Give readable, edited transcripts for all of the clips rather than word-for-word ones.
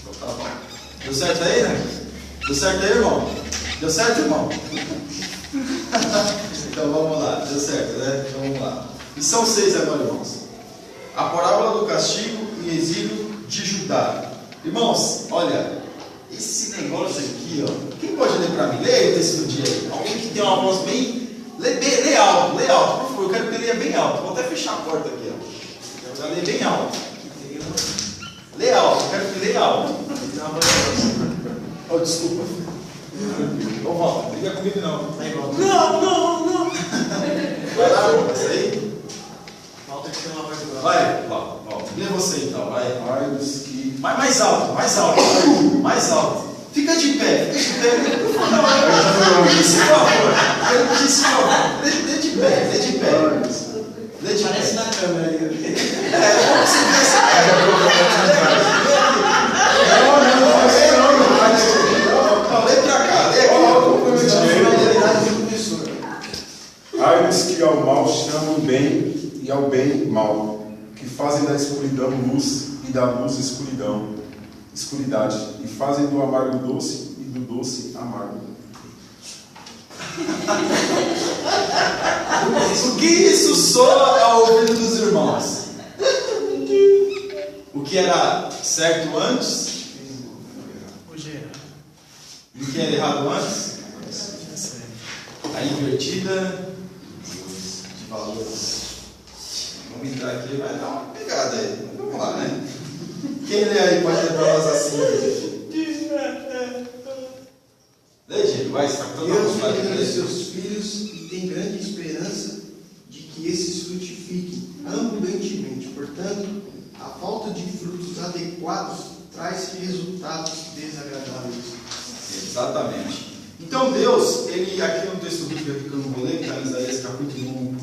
Tá bom. Deu certo aí, né? Deu certo aí, irmão? Deu certo, irmão? Então vamos lá, deu certo, né? Então vamos lá. Lição 6 agora, irmãos. A parábola do castigo e exílio de Judá. Irmãos, olha, esse negócio aqui, ó. Quem pode ler para mim? Leia o texto do dia aí. Alguém que tem uma voz bem. Lê alto, por favor. Eu quero que ele leia bem alto. Vou até fechar a porta aqui, ó. Já lê bem alto. Lê alto, eu quero que leia alto. Oh, desculpa. Ô, volta, não briga comigo não. Não. Vai lá, vai sair? Volta que tem uma parte do Vai, lê você então, vai. Mais alto. Mais alto. Fica de pé. Por favor. Lê de pé. Parece na câmera aí. Como você vê essa Não, lê pra cá, lê aqui. Ai dos que ao mal chamam bem e ao bem mal, que fazem da escuridão luz e da luz escuridade, e fazem do amargo doce e do doce amargo. O que isso soa ao ouvido dos irmãos? O que era certo antes e o que era errado antes? A invertida de valores. Vamos entrar aqui, vai dar uma pegada aí. Vamos lá, né? Quem lê aí pode ler para nós assim? Lê, gente, vai, está todo Deus mundo cuida dos ler. seus filhos e tem grande esperança de que esses frutifiquem abundantemente. Portanto, a falta de frutos adequados traz resultados desagradáveis. Exatamente. Então Deus, ele aqui no texto bíblico que eu não vou ler, que está em Isaías capítulo 1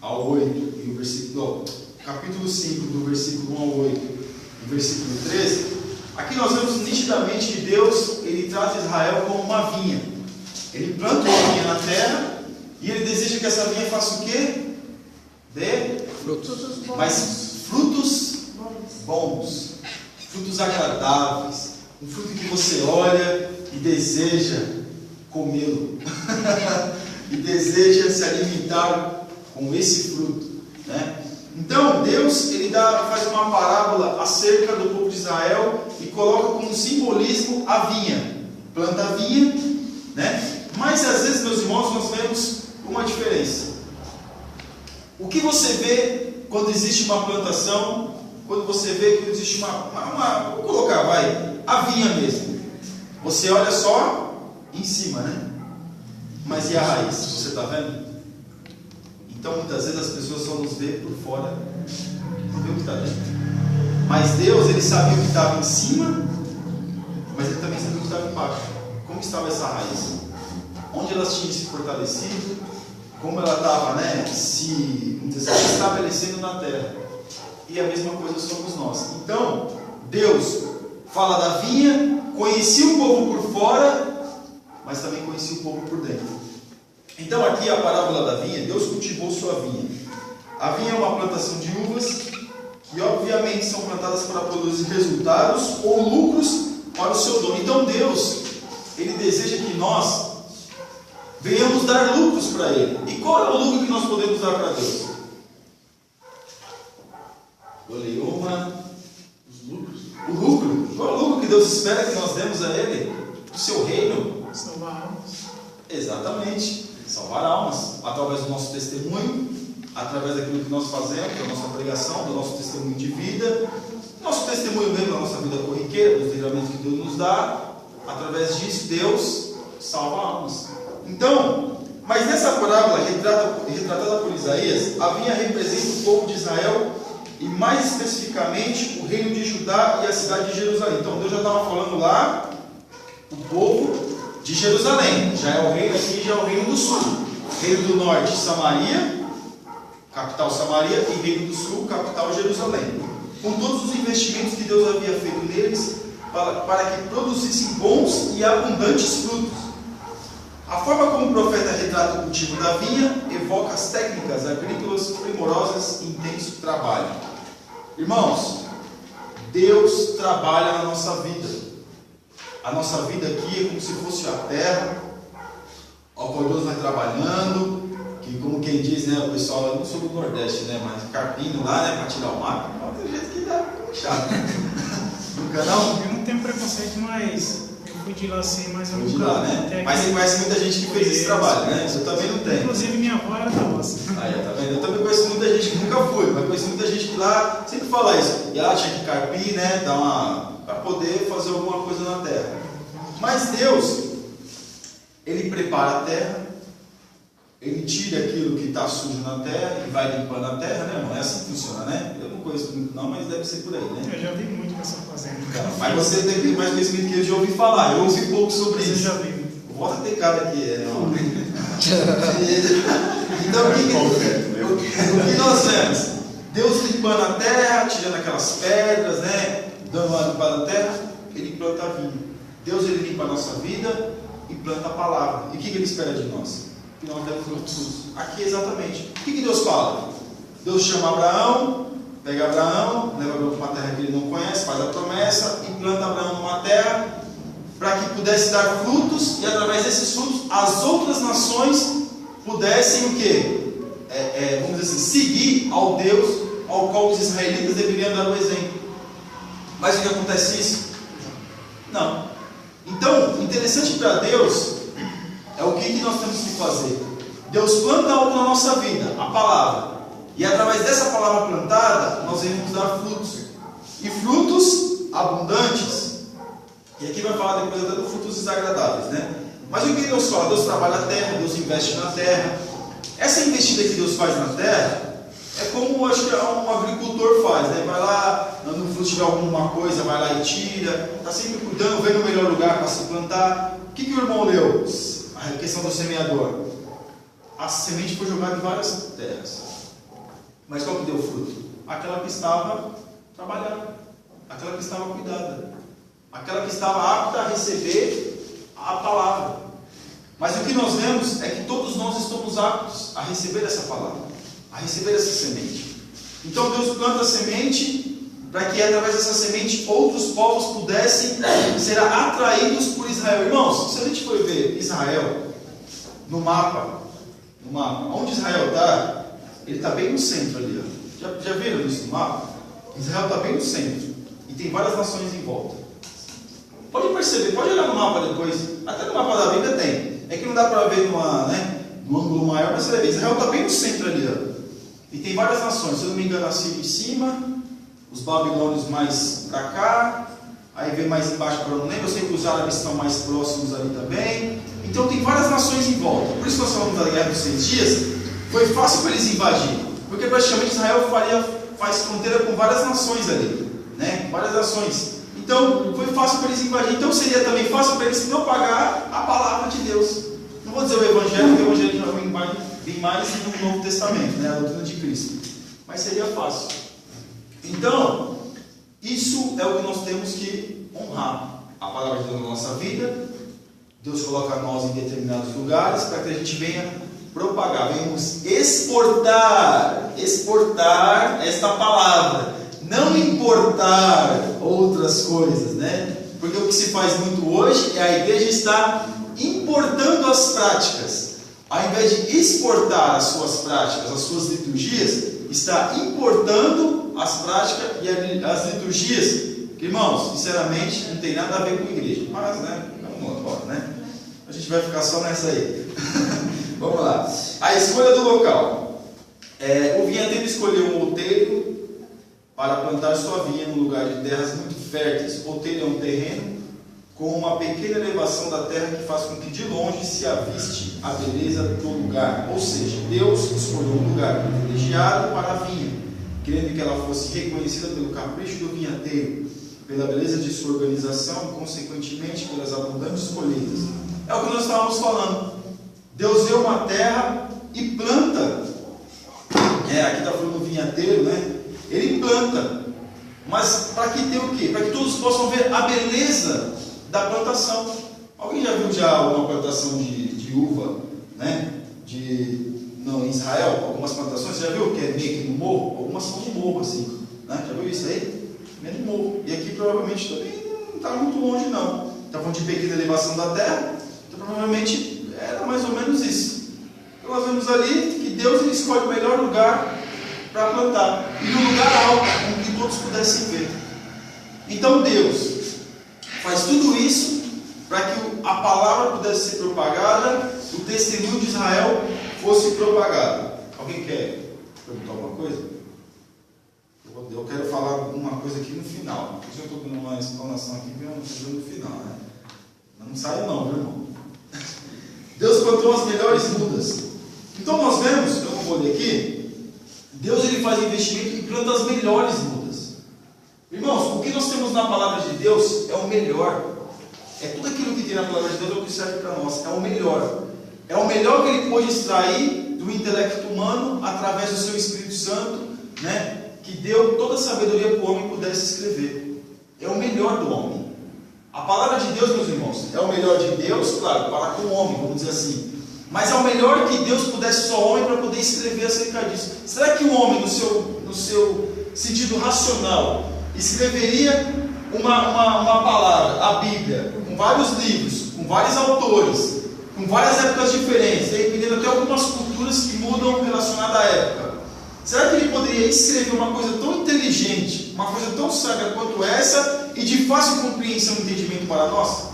ao 8, e o versículo, capítulo 5, do versículo 1 ao 8, e versículo 13, aqui nós vemos nitidamente que Deus, ele trata Israel como uma vinha. Ele planta uma vinha na terra, e ele deseja que essa vinha faça o quê? Dê Frutos bons. mas frutos bons, frutos agradáveis, um fruto que você olha e deseja comê-lo, e deseja se alimentar com esse fruto, né? Então Deus, ele faz uma parábola acerca do povo de Israel e coloca como simbolismo a vinha, planta a vinha, né? Mas às vezes, meus irmãos, nós vemos uma diferença. O que você vê quando existe uma plantação, quando você vê que existe vou colocar, a vinha mesmo. Você olha só em cima, né? Mas e a raiz? Você está vendo? Então muitas vezes as pessoas só nos vê por fora, não vê o que está dentro. Mas Deus, ele sabia o que estava em cima, mas ele também sabia o que estava embaixo. Como estava essa raiz? Onde elas tinham se fortalecido? Como ela estava, né, se estabelecendo na terra. E a mesma coisa somos nós. Então, Deus fala da vinha, conhecia o povo por fora, mas também conhecia o povo por dentro. Então aqui a parábola da vinha, Deus cultivou sua vinha. A vinha é uma plantação de uvas, que obviamente são plantadas para produzir resultados ou lucros para o seu dono. Então Deus, ele deseja que nós venhamos dar lucros para Ele. E qual é o lucro que nós podemos dar para Deus? Olhei uma. Os lucros. O lucro. Qual é o lucro que Deus espera que nós demos a Ele? O seu reino. Salvar almas. Exatamente. Salvar almas. Através do nosso testemunho, através daquilo que nós fazemos, da nossa pregação, do nosso testemunho de vida, nosso testemunho mesmo da nossa vida corriqueira, dos livramentos que Deus nos dá. Através disso, Deus salva almas. Então, mas nessa parábola retratada por Isaías, a vinha representa o povo de Israel e mais especificamente o reino de Judá e a cidade de Jerusalém. Então Deus já estava falando lá o povo de Jerusalém, já é o reino aqui, já é o reino do sul. Reino do norte, Samaria, capital Samaria, e reino do sul, capital Jerusalém. Com todos os investimentos que Deus havia feito neles para que produzissem bons e abundantes frutos. A forma como o profeta retrata o cultivo da vinha evoca as técnicas agrícolas primorosas e intenso trabalho. Irmãos, Deus trabalha na nossa vida. A nossa vida aqui é como se fosse a terra, ao qual Deus vai trabalhando, que como quem diz, né, o pessoal, eu não sou do Nordeste, né, mas carpindo lá, né, para tirar o mato, tem jeito que dá chato. Nunca não? Eu não tenho preconceito, mas eu fui de lá assim, mas eu Fui de nunca... lá, né? Mas você conhece muita gente que fez esse trabalho, né? Eu também não tenho. Inclusive minha avó era da roça. Aí, tá vendo? Eu também conheço muita gente que nunca foi, mas conheço muita gente que lá sempre fala isso. E ela tinha que carpir, né? Para poder fazer alguma coisa na terra. Mas Deus, Ele prepara a terra, Ele tira aquilo que está sujo na terra e vai limpando a terra, né, irmão? É assim que funciona, né? Eu não conheço muito não, mas deve ser por aí, né? Eu já vi muito nessa fazenda. Mas você tem que ter mais conhecimento que eu de ouvir falar. Eu ouvi pouco sobre Mas eu isso. já vi. Volta a ter cara aqui, não. Então, o que nós vemos? Deus limpando a terra, tirando aquelas pedras, né? Dando uma limpada na terra, Ele planta a vinha. Deus, Ele limpa a nossa vida e planta a palavra. E o que Ele espera de nós? Que nós demos frutos. Aqui exatamente. O que Deus fala? Deus chama Abraão, pega Abraão, leva Abraão para uma terra que ele não conhece, faz a promessa e planta Abraão numa terra para que pudesse dar frutos e através desses frutos as outras nações pudessem o quê? Vamos dizer assim, seguir ao Deus ao qual os israelitas deveriam dar o exemplo. Mas o que acontece isso? Não. Então, interessante para Deus é o que nós temos que fazer. Deus planta algo na nossa vida, a palavra. E através dessa palavra plantada, nós iremos dar frutos. E frutos abundantes. E aqui vai falar depois até dos frutos desagradáveis, né? Mas o que Deus fala? Deus trabalha a terra, Deus investe na terra. Essa investida que Deus faz na terra é como acho que um agricultor faz, né? Vai lá, no fruto tiver alguma coisa, vai lá e tira, está sempre cuidando, vendo o melhor lugar para se plantar. O que o irmão leu? A questão do semeador. A semente foi jogada em várias terras. Mas qual que deu fruto? Aquela que estava trabalhada, aquela que estava cuidada, aquela que estava apta a receber a palavra. Mas o que nós vemos é que todos nós estamos aptos a receber essa palavra, a receber essa semente. Então Deus planta a semente para que através dessa semente outros povos pudessem ser atraídos por Israel. Irmãos, se a gente for ver Israel no mapa, onde Israel está, ele está bem no centro ali. Ó. Já viram isso no mapa? Israel está bem no centro e tem várias nações em volta. Pode perceber, pode olhar no mapa depois, até no mapa da Bíblia tem. É que não dá para ver no ângulo maior, mas você vai ver, Israel está bem no centro ali. Ó. E tem várias nações, se eu não me engano, a Síria em cima, os babilônios mais para cá, aí vem mais embaixo para eu não lembro, eu sei que os árabes estão mais próximos ali também. Então tem várias nações em volta. Por isso que nós falamos da Guerra dos 100 Dias, foi fácil para eles invadirem, porque praticamente Israel faz fronteira com várias nações ali, né? Várias nações. Então foi fácil para eles invadirem. Então seria também fácil para eles propagar a palavra de Deus. Não vou dizer o Evangelho, porque o Evangelho já vem mais no Novo Testamento, né? A doutrina de Cristo. Mas seria fácil. Então, isso é o que nós temos que honrar. A palavra de Deus na nossa vida. Deus coloca nós em determinados lugares para que a gente venha propagar, venhamos exportar esta palavra, não importar outras coisas, né? Porque o que se faz muito hoje é a igreja está importando as práticas, ao invés de exportar as suas práticas, as suas liturgias, está importando as práticas e as liturgias. Irmãos, sinceramente, não tem nada a ver com a igreja, mas, né? Vamos embora, né? A gente vai ficar só nessa aí. Vamos lá. A escolha do local. O vinhadeiro escolheu um outeiro para plantar sua vinha no lugar de terras muito férteis. Outeiro é um terreno com uma pequena elevação da terra que faz com que de longe se aviste a beleza do lugar. Ou seja, Deus escolheu um lugar privilegiado para a vinha, querendo que ela fosse reconhecida pelo capricho do vinhadeiro, pela beleza de sua organização e, consequentemente, pelas abundantes colheitas. É o que nós estávamos falando. Deus deu uma terra e planta. Aqui está falando do vinhadeiro, né? Ele planta. Mas para que dê o quê? Para que todos possam ver a beleza da plantação. Alguém já viu uma plantação de uva, né? Em Israel, algumas plantações, você já viu que é meio que no morro? Algumas são no morro, assim, né? Já viu isso aí? me animou. E aqui provavelmente também não está muito longe não. Está falando de pequena elevação da terra, então provavelmente era mais ou menos isso. Então nós vemos ali que Deus ele escolhe o melhor lugar para plantar, e no lugar alto, onde que todos pudessem ver. Então Deus faz tudo isso para que a palavra pudesse ser propagada, o testemunho de Israel fosse propagado. Alguém quer perguntar alguma coisa? Eu quero falar uma coisa aqui no final. Eu estou dando uma explanação aqui, no final, né? Mas não saia não, viu, irmão? Deus plantou as melhores mudas. Então nós vemos, eu não vou ler aqui, Deus ele faz investimento e planta as melhores mudas. Irmãos, o que nós temos na palavra de Deus é o melhor. É tudo aquilo que tem na palavra de Deus é o que serve para nós. É o melhor. É o melhor que ele pôde extrair do intelecto humano através do seu Espírito Santo, né? Que deu toda a sabedoria para o homem pudesse escrever. É o melhor do homem. A palavra de Deus, meus irmãos, é o melhor de Deus, claro, para com o homem, vamos dizer assim. Mas é o melhor que Deus pudesse só homem para poder escrever acerca disso. Será que um homem, no seu sentido racional, escreveria uma palavra, a Bíblia, com vários livros, com vários autores, com várias épocas diferentes, dependendo até algumas culturas que mudam relacionadas à época? Será que ele poderia escrever uma coisa tão inteligente, uma coisa tão sábia quanto essa, e de fácil compreensão e entendimento para nós?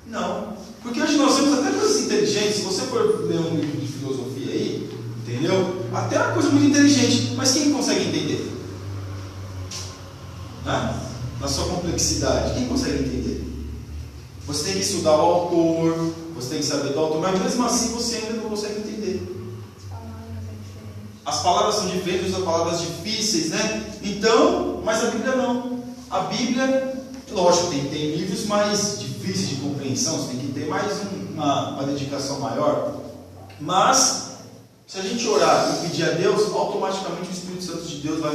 Não. Porque hoje nós temos até coisas inteligentes. Se você for ler um livro de filosofia aí, entendeu? Até uma coisa muito inteligente, mas quem consegue entender? Na sua complexidade, quem consegue entender? Você tem que estudar o autor, você tem que saber do autor, mas mesmo assim você ainda não consegue entender. As palavras são diferentes, as palavras difíceis, né? Então, mas a Bíblia não. A Bíblia, lógico, tem livros mais difíceis de compreensão, você tem que ter mais uma dedicação maior. Mas, se a gente orar e pedir a Deus, automaticamente o Espírito Santo de Deus vai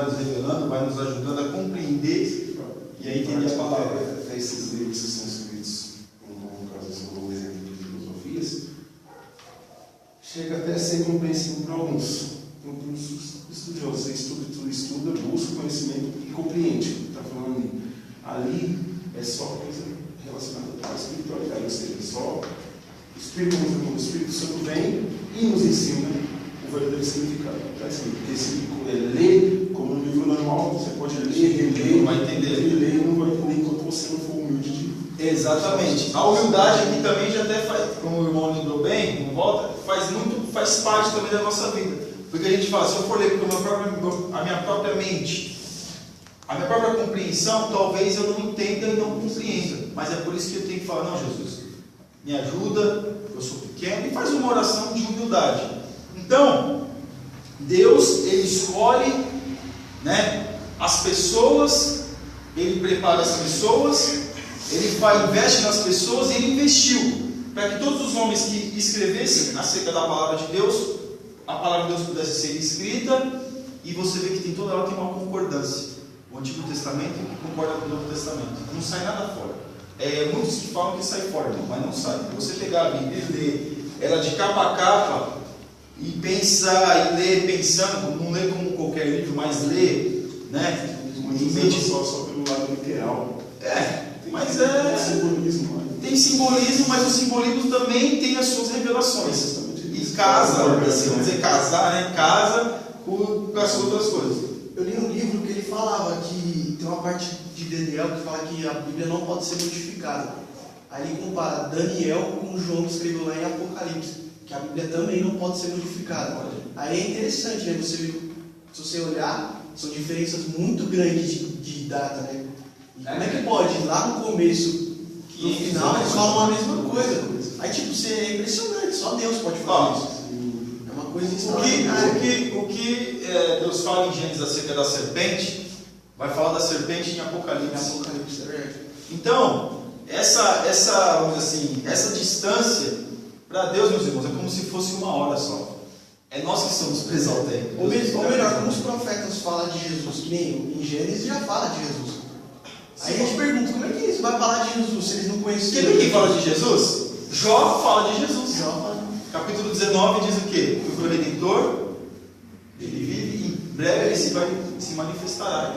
nos revelando, vai nos ajudando a compreender e a entender a palavra. Até esses livros que são escritos, como no caso do exemplo de filosofias, chega até a ser compreensível para alguns estudiosos. Você estuda, busca conhecimento e compreende. Está falando ali é só coisa relacionada à espiritualidade, ou seja, só o Espírito Santo vem e nos ensina o verdadeiro significado. Está escrito, porque ler como um livro normal, você pode ler, reler, não vai entender. Ler não vai entender enquanto você não for humilde. Exatamente. A humildade aqui também já até faz, como o irmão lembrou bem, como volta, faz parte também da nossa vida. Porque a gente fala, se eu for ler com a minha própria mente, a minha própria compreensão, talvez eu não entenda e não compreenda. Mas é por isso que eu tenho que falar, não, Jesus, me ajuda, eu sou pequeno, e faz uma oração de humildade. Então, Deus, Ele escolhe, né, as pessoas, Ele prepara as pessoas, Ele investe nas pessoas, e Ele investiu para que todos os homens que escrevessem acerca da palavra de Deus, a palavra de Deus pudesse ser escrita, e você vê que tem toda hora tem uma concordância. O Antigo Testamento concorda com o Novo Testamento. Não sai nada fora. Muitos que falam que sai fora, mas não sai. Você pegar a Bíblia e ler ela de capa a capa, e pensar, e ler pensando, não ler como qualquer livro, mas ler, né? Só pelo lado literal. Mas simbolismo. Tem simbolismo, mas o simbolismo também tem as suas revelações. E casa, assim, vamos dizer, casar, né? Casa com as outras coisas. Eu li um livro que ele falava que tem uma parte de Daniel que fala que a Bíblia não pode ser modificada. Aí ele compara Daniel com João que escreveu lá em Apocalipse, que a Bíblia também não pode ser modificada. Aí é interessante, né? Se você olhar, são diferenças muito grandes de data, né? E como é que pode? Lá no começo, no final, eles falam a mesma coisa. Aí tipo, é impressionante, só Deus pode falar isso. É uma coisa extraordinária. O que Deus fala em Gênesis acerca da serpente, vai falar da serpente em Apocalipse. É verdade. Então, vamos dizer assim, essa distância, para Deus, meus irmãos, é como se fosse uma hora só. É nós que somos presos ao tempo. Ou melhor, como os profetas falam de Jesus, que nem em Gênesis já fala de Jesus. Aí a gente pergunta, como é que eles vão falar de Jesus se eles não conheceram? Quem fala de Jesus? Jó fala de Jesus. Jó fala. Capítulo 19 diz o quê? Que o Redentor, ele vive, em breve ele se vai se manifestará.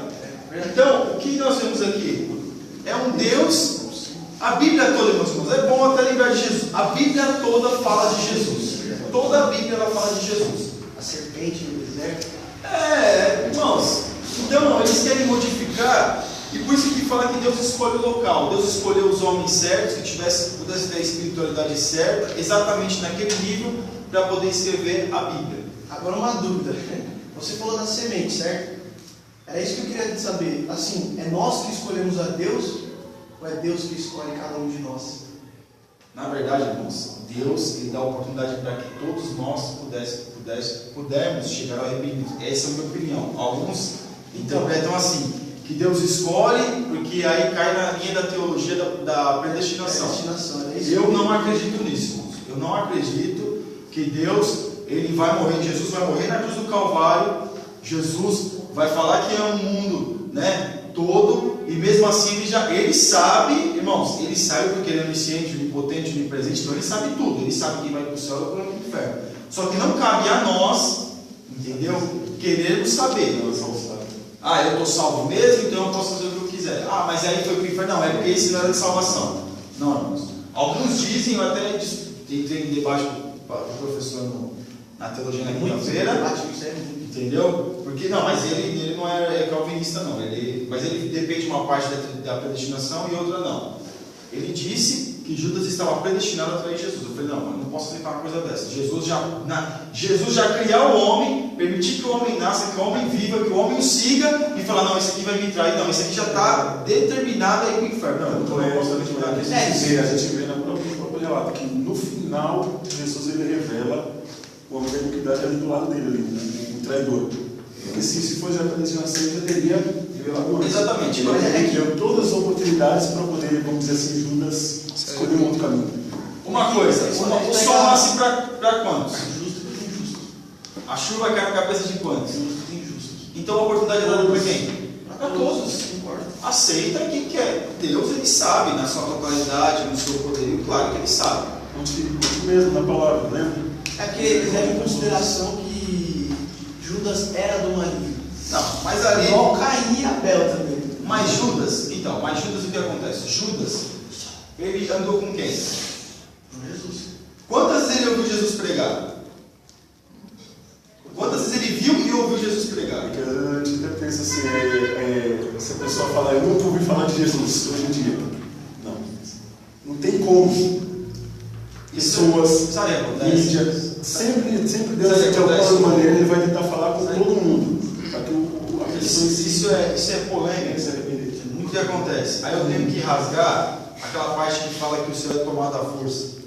Então, o que nós vemos aqui? É um Deus, a Bíblia toda, meus irmãos, é bom até lembrar de Jesus. A Bíblia toda fala de Jesus. Toda a Bíblia ela fala de Jesus. A serpente no deserto. Irmãos, então eles querem modificar, e por isso que fala que Deus escolhe o local. Deus escolheu os homens certos, que pudessem ter a espiritualidade certa, exatamente naquele nível, para poder escrever a Bíblia. Agora uma dúvida. Você falou da semente, certo? Era isso que eu queria saber. Assim, é nós que escolhemos a Deus ou é Deus que escolhe cada um de nós? Na verdade, irmãos, Deus ele dá a oportunidade para que todos nós pudermos chegar ao arrependimento. Essa é a minha opinião. Alguns interpretam assim, que Deus escolhe, porque aí cai na linha da teologia da predestinação. Eu não acredito nisso, irmãos. Eu não acredito que Deus ele vai morrer, Jesus vai morrer na cruz do Calvário, Jesus vai falar que é um mundo, né, todo, e mesmo assim ele sabe, irmãos, ele sabe porque ele é onisciente, onipotente, onipresente, então ele sabe tudo, ele sabe quem vai para o céu ou para o inferno. Só que não cabe a nós, entendeu? Querermos saber. Eu estou salvo mesmo, então eu posso fazer o que eu quiser. Mas aí foi para o inferno. Não, é porque esse não era de salvação. Não, irmãos. Alguns dizem, eu até entrei em debate com o professor na teologia na quinta-feira, entendeu? Porque não, mas ele não é calvinista não, mas ele depende de uma parte da predestinação e outra não. Ele disse que Judas estava predestinado a trair Jesus. Eu falei, não, eu não posso aceitar uma coisa dessa. Jesus já criar o homem, permitir que o homem nasça, que o homem viva, que o homem o siga e falar, não, esse aqui vai me trair, não, esse aqui já está determinado a ir para o inferno. Não, eu não posso acreditar nisso. A gente vê no próprio relato que no final Jesus ele revela o homem da iniquidade ali do lado dele, ali, o traidor. Porque se fosse a predestinação, ele já teria revelado antes. Exatamente. Ele deu todas as oportunidades para poder, vamos dizer assim, Judas escolher um outro caminho. Uma coisa, o sol nasce para quantos? A chuva cai na cabeça de quantos? Então a oportunidade é dada para quem? Para todos. Aceita quem quer. Deus ele sabe, na sua totalidade, no seu poderio, claro que ele sabe. Muito mesmo na palavra, lembra? É que eles levam em consideração que Judas era do maligno. Não, mas ali. Igual Caim e Abel também. Mas Judas o que acontece? Judas, ele andou com quem? Com Jesus. Quantas vezes ele ouviu Jesus pregar? Quantas vezes ele viu e ouviu Jesus pregar? Porque às vezes a gente até pensa assim, se a pessoa fala, eu nunca ouvi falar de Jesus hoje em dia. Não tem como. Pessoas, mídia, sempre Deus de alguma maneira ele vai tentar falar com todo mundo. Para que a pessoa isso é polêmica, muito que acontece. Aí eu tenho que rasgar aquela parte que fala que o céu é tomado à força.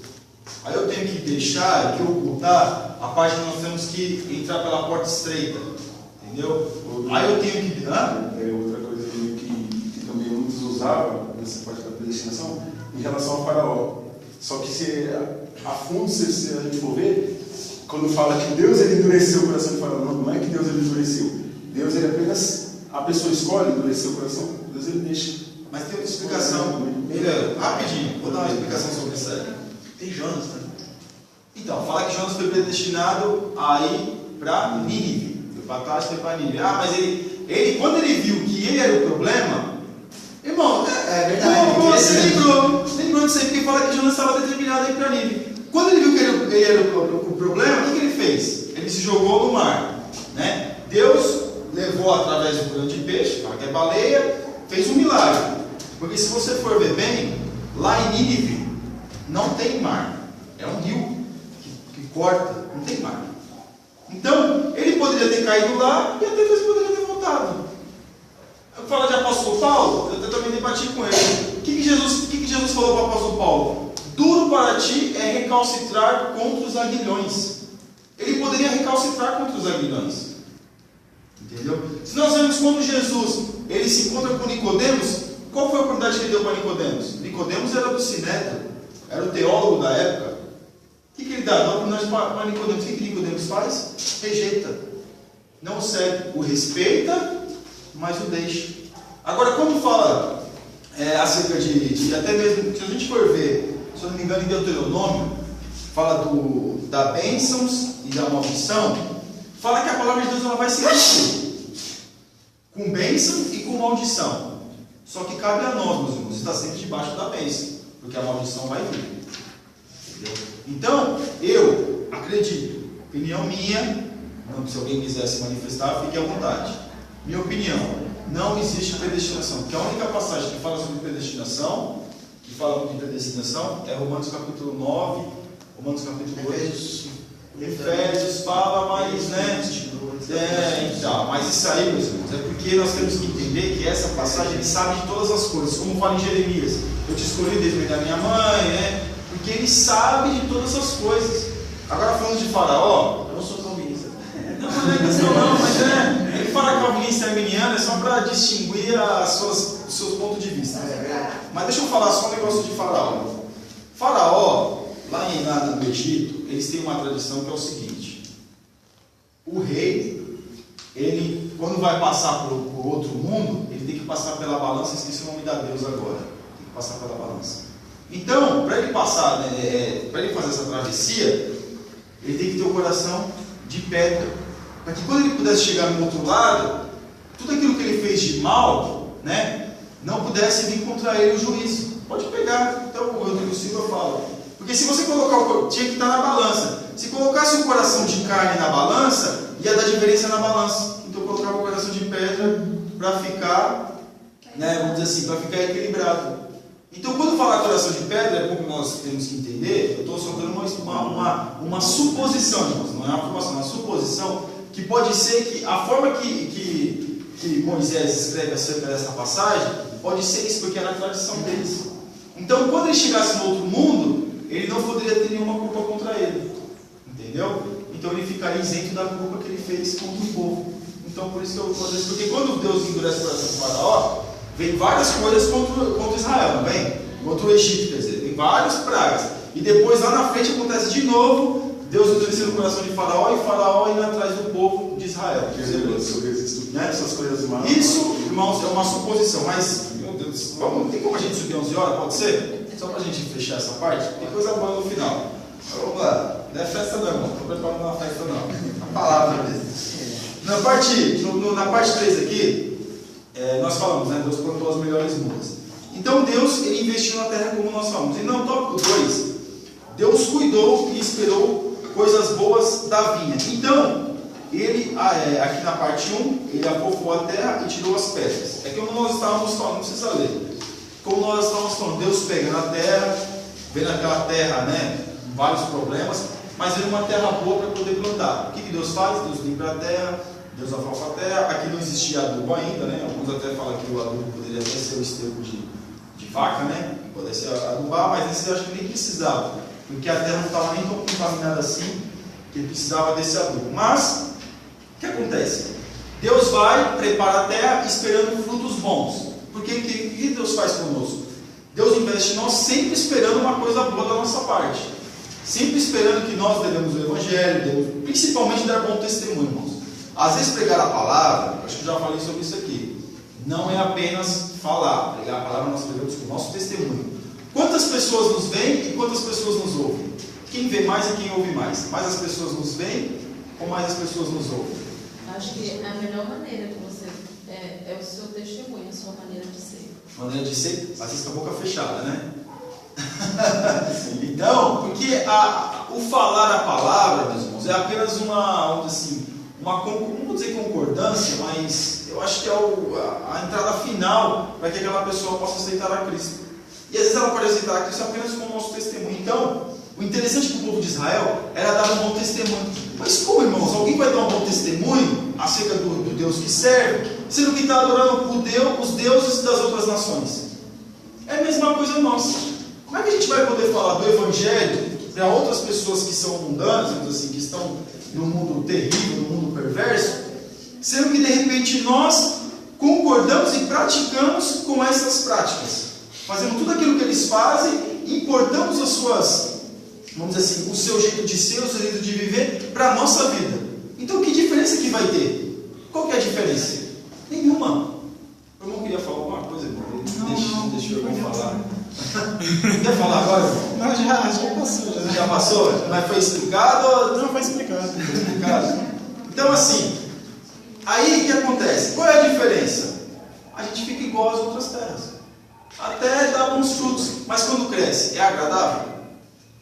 Aí eu tenho que deixar, que ocultar a parte que nós temos que entrar pela porta estreita. Entendeu? Aí eu tenho que. Outra coisa que também muitos usavam nessa parte da predestinação em relação ao faraó. Só que se a fundo, se a gente for ver, quando fala que Deus ele endureceu o coração de faraó, não é que Deus ele endureceu. Deus ele apenas, a pessoa escolhe endurecer o coração, Deus ele deixa. Mas tem outra explicação. Rapidinho, vou dar uma explicação sobre isso aí. Tem Jonas também. Então, fala que Jonas foi predestinado a ir para Nínive. Foi para trás, foi para Nínive. Mas ele, quando ele viu que ele era o problema, irmão, é verdade. Você lembrou disso aí, porque fala que Jonas estava determinado a ir para Nínive. Quando ele viu que ele era o problema, o que ele fez? Ele se jogou no mar. Né? Deus levou através do grande peixe, fala que é baleia, fez um milagre. Porque se você for ver bem, lá em Nínive não tem mar. É um rio que corta, não tem mar. Então, ele poderia ter caído lá e até mesmo poderia ter voltado. Eu falo de apóstolo Paulo, eu também debati com ele. O que Jesus falou para o apóstolo Paulo? Duro para ti é recalcitrar contra os aguilhões. Ele poderia recalcitrar contra os aguilhões. Entendeu? Se nós vemos quando Jesus ele se encontra com Nicodemos, qual foi a oportunidade que ele deu para Nicodemos? Nicodemos era do Sinédrio, era o teólogo da época. O que ele dá? Dá a oportunidade para Nicodemos. O que Nicodemos faz? Rejeita. Não o segue. O respeita, mas o deixa. Agora, quando fala acerca de até mesmo, se a gente for ver, se eu não me engano, em Deuteronômio, fala da bênçãos e da maldição, fala que a palavra de Deus ela vai se cumprir. com bênção e com maldição. Só que cabe a nós, meus irmãos, estar sempre debaixo da bênção, porque a maldição vai vir. Entendeu? Então, eu acredito, opinião minha, não, se alguém quiser se manifestar, fique à vontade. Minha opinião, não existe predestinação, porque a única passagem que fala sobre predestinação, é Romanos capítulo 9, Romanos capítulo 8. Efésios fala, mas, né? Então, mas isso aí, meus irmãos, é porque nós temos que entender que essa passagem ele sabe de todas as coisas, como fala em Jeremias: eu te escolhi desde o da minha mãe, né? Porque ele sabe de todas as coisas. Agora, falando de Faraó, Eu não sou calvinista. não é questão não, mas ele fala calvinista e arminiano é só para distinguir os seus pontos de vista. Mas deixa eu falar só um negócio de Faraó. Faraó, lá no Egito, eles têm uma tradição que é o seguinte: o rei, ele, quando vai passar por outro mundo, ele tem que passar pela balança. Esqueci o nome da deusa agora. Tem que passar pela balança. Então, para ele passar, para ele fazer essa travessia, ele tem que ter o coração de pedra, para que quando ele pudesse chegar no outro lado, tudo aquilo que ele fez de mal, né, não pudesse vir contra ele o juízo. Pode pegar. Então o Rodrigo Silva fala, porque se você colocar tinha que estar na balança. Se colocasse o coração de carne na balança, ia dar diferença na balança. Então colocava o coração de pedra para ficar, né, vamos dizer assim, para ficar equilibrado. Então, quando falar coração de pedra, é como nós temos que entender, eu estou soltando uma suposição, irmãos, não é uma afirmação, é uma suposição, que pode ser que a forma que Moisés escreve acerca dessa passagem, pode ser isso, porque é na tradição deles. Então, quando ele chegasse no outro mundo, ele não poderia ter nenhuma culpa contra ele, entendeu? Então, ele ficaria isento da culpa que ele fez contra o povo. Então, por isso que eu vou fazer isso, porque quando Deus endurece o coração do Faraó, vem várias coisas contra Israel, não vem? Contra o Egito, quer dizer, vem várias pragas. E depois, lá na frente, acontece de novo, Deus endurecendo o coração de Faraó, e Faraó indo atrás do povo de Israel. Essas coisas más. Isso, irmãos, é uma suposição, mas, meu Deus, tem como a gente subir 11 horas, pode ser? Só para a gente fechar essa parte, tem coisa boa no final. Vamos lá, não é festa não, irmão, não estou preparando uma festa não, a palavra mesmo. Na parte 3 aqui, nós falamos, né? Deus plantou as melhores mudas. Então Deus, ele investiu na terra, como nós falamos. E no tópico 2, Deus cuidou e esperou coisas boas da vinha. Então, ele, aqui na parte 1, ele afofou a terra e tirou as pedras. É como nós estávamos falando, não precisa ler. Como nós estávamos falando, Deus pega na terra, vê naquela terra, né, vários problemas, mas vê uma terra boa para poder plantar. O que Deus faz? Deus limpa a terra, Deus afofa a terra. Aqui não existia adubo ainda, né? Alguns até falam que o adubo poderia até ser o esterco de vaca, né? Pudesse adubar, mas nesse eu acho que nem precisava, porque a terra não estava nem tão contaminada assim, que ele precisava desse adubo. Mas, o que acontece? Deus vai, prepara a terra, esperando frutos bons. Porque o que Deus faz conosco? Deus investe em nós sempre esperando uma coisa boa da nossa parte. Sempre esperando que nós devemos o Evangelho, devemos, principalmente dar bom testemunho, irmãos. Às vezes pregar a palavra, acho que já falei sobre isso aqui, não é apenas falar. Pregar a palavra nós pregamos com o nosso testemunho. Quantas pessoas nos veem e quantas pessoas nos ouvem? Quem vê mais e quem ouve mais? Mais as pessoas nos veem ou mais as pessoas nos ouvem? Acho que a melhor maneira que você é o seu testemunho, a sua maneira de ser. Maneira de ser, às vezes com a boca fechada, né? Então, porque o falar a palavra, meus irmãos, é apenas vamos não vou dizer concordância, mas eu acho que é a entrada final para que aquela pessoa possa aceitar a Cristo. E às vezes ela pode aceitar a Cristo apenas com o nosso testemunho. Então, o interessante para o povo de Israel era dar um bom testemunho. Mas como, irmãos, alguém vai dar um bom testemunho acerca do Deus que serve, sendo que está adorando os deuses das outras nações? É a mesma coisa nossa. Como é que a gente vai poder falar do Evangelho para outras pessoas que são mundanas, assim, que estão no mundo terrível, no mundo perverso, sendo que de repente nós concordamos e praticamos com essas práticas, fazendo tudo aquilo que eles fazem, importamos as suas, vamos dizer assim, o seu jeito de ser, o seu jeito de viver para a nossa vida. Então que diferença que vai ter? Qual que é a diferença? Nenhuma. O irmão queria falar alguma coisa, irmão? Não deixa eu falar. Quer falar agora, irmão? Não, já passou. Já passou? Mas foi explicado? Não, foi explicado. Então, assim, aí o que acontece? Qual é a diferença? A gente fica igual às outras terras. Até dá bons frutos, mas quando cresce, é agradável?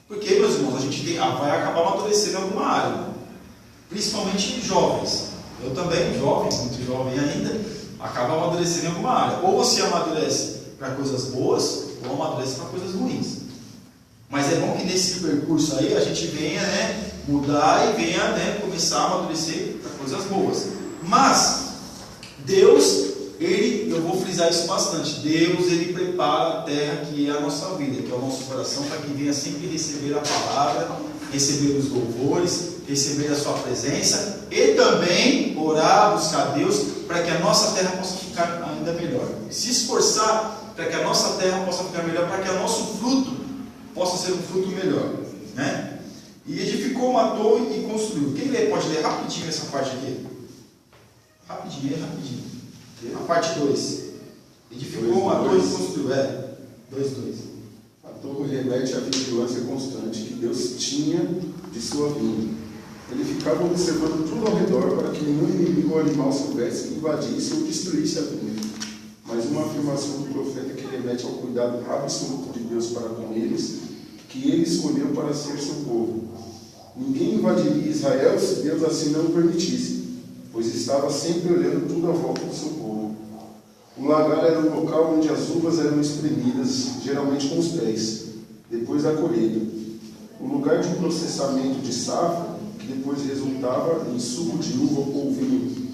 Porque, meus irmãos, a gente vai acabar amadurecendo em alguma área, principalmente jovens. Eu também, jovem, muito jovem ainda, acaba amadurecendo em alguma área. Ou você amadurece para coisas boas, ou amadurece para coisas ruins. Mas é bom que nesse percurso aí a gente venha, né, mudar e venha, né, começar a amadurecer para coisas boas. Mas Deus, eu vou frisar isso bastante, Deus, Ele prepara a terra que é a nossa vida, que é o nosso coração, para que venha sempre receber a palavra, receber os louvores, receber a sua presença e também orar, buscar Deus, para que a nossa terra possa ficar ainda melhor. Se esforçar para que a nossa terra possa ficar melhor, para que o nosso fruto possa ser um fruto melhor, né? E edificou uma torre e construiu. Quem pode ler rapidinho essa parte aqui? Rapidinho. A parte 2. Edificou uma torre e construiu. 2:2. A torre remete à vigilância constante que Deus tinha de sua vinda. Ele ficava observando tudo ao redor para que nenhum inimigo ou animal soubesse, invadisse ou destruísse a vinda. Mas uma afirmação do profeta que remete ao cuidado absoluto de Deus para com eles, que ele escolheu para ser seu povo. Ninguém invadiria Israel se Deus assim não o permitisse, pois estava sempre olhando tudo à volta do seu povo. O lagar era o local onde as uvas eram espremidas, geralmente com os pés, depois da colheita. O lugar de processamento de safra, que depois resultava em suco de uva ou vinho.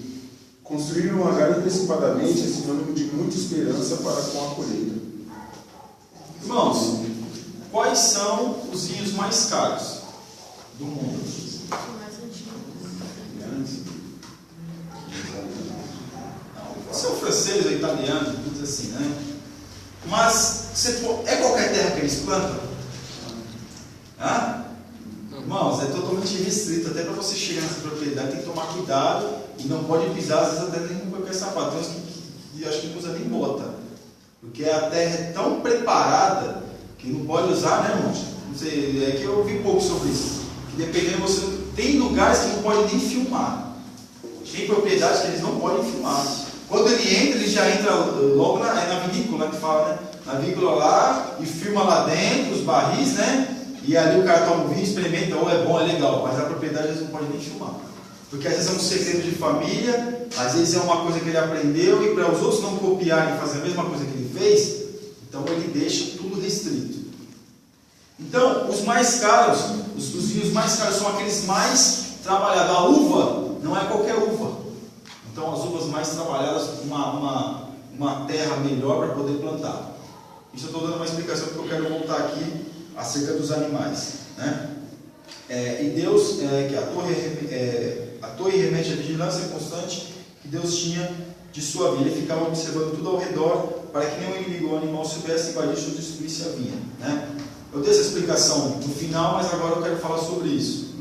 Construir um lagar antecipadamente é sinônimo de muita esperança para com a colheita. Irmãos, quais são os vinhos mais caros do mundo? São francês ou italiano, tudo assim, né? Mas é qualquer terra que eles plantam? Irmãos, é totalmente restrito. Até para você chegar nessa propriedade tem que tomar cuidado e não pode pisar, às vezes até nem com qualquer sapato. Tem uns que acho que não usa nem bota, porque a terra é tão preparada que não pode usar, né, irmãos? Não sei, é que eu ouvi pouco sobre isso. Que dependendo, você tem lugares que não pode nem filmar. Tem propriedades que eles não podem filmar. Quando ele entra, ele já entra logo na vinícola, que fala, né? Na vinícola lá, e filma lá dentro os barris, né? E ali o cara toma o vinho, experimenta, ou é bom, é legal, mas a propriedade eles não podem nem filmar. Porque às vezes é um segredo de família, às vezes é uma coisa que ele aprendeu, e para os outros não copiarem e fazer a mesma coisa que ele fez, então ele deixa tudo restrito. Então, os mais caros, os vinhos mais caros são aqueles mais trabalhados. A uva não é qualquer uva. Então, as uvas mais trabalhadas, uma terra melhor para poder plantar. Isso eu estou dando uma explicação porque eu quero voltar aqui acerca dos animais, né? E Deus, que a torre remete à vigilância constante que Deus tinha de sua vinha. Ele ficava observando tudo ao redor para que nenhum inimigo ou animal soubesse invadir ou destruísse a vinha, né? Eu dei essa explicação no final, mas agora eu quero falar sobre isso.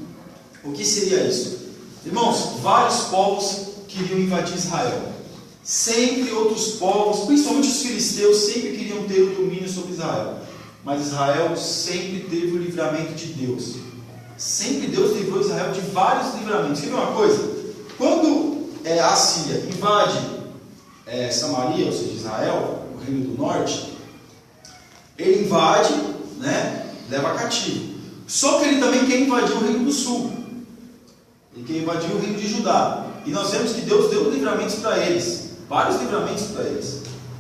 O que seria isso? Irmãos, vários povos queriam invadir Israel. Sempre outros povos, principalmente os filisteus, sempre queriam ter o domínio sobre Israel. Mas Israel sempre teve o livramento de Deus. Sempre Deus livrou Israel de vários livramentos. Quer ver uma coisa? Quando a Síria invade Samaria, ou seja, Israel, o reino do norte, ele invade, né, leva cativo. Só que ele também quer invadir o reino do sul. Ele quer invadir o reino de Judá. E nós vemos que Deus deu livramentos para eles. Vários livramentos para eles.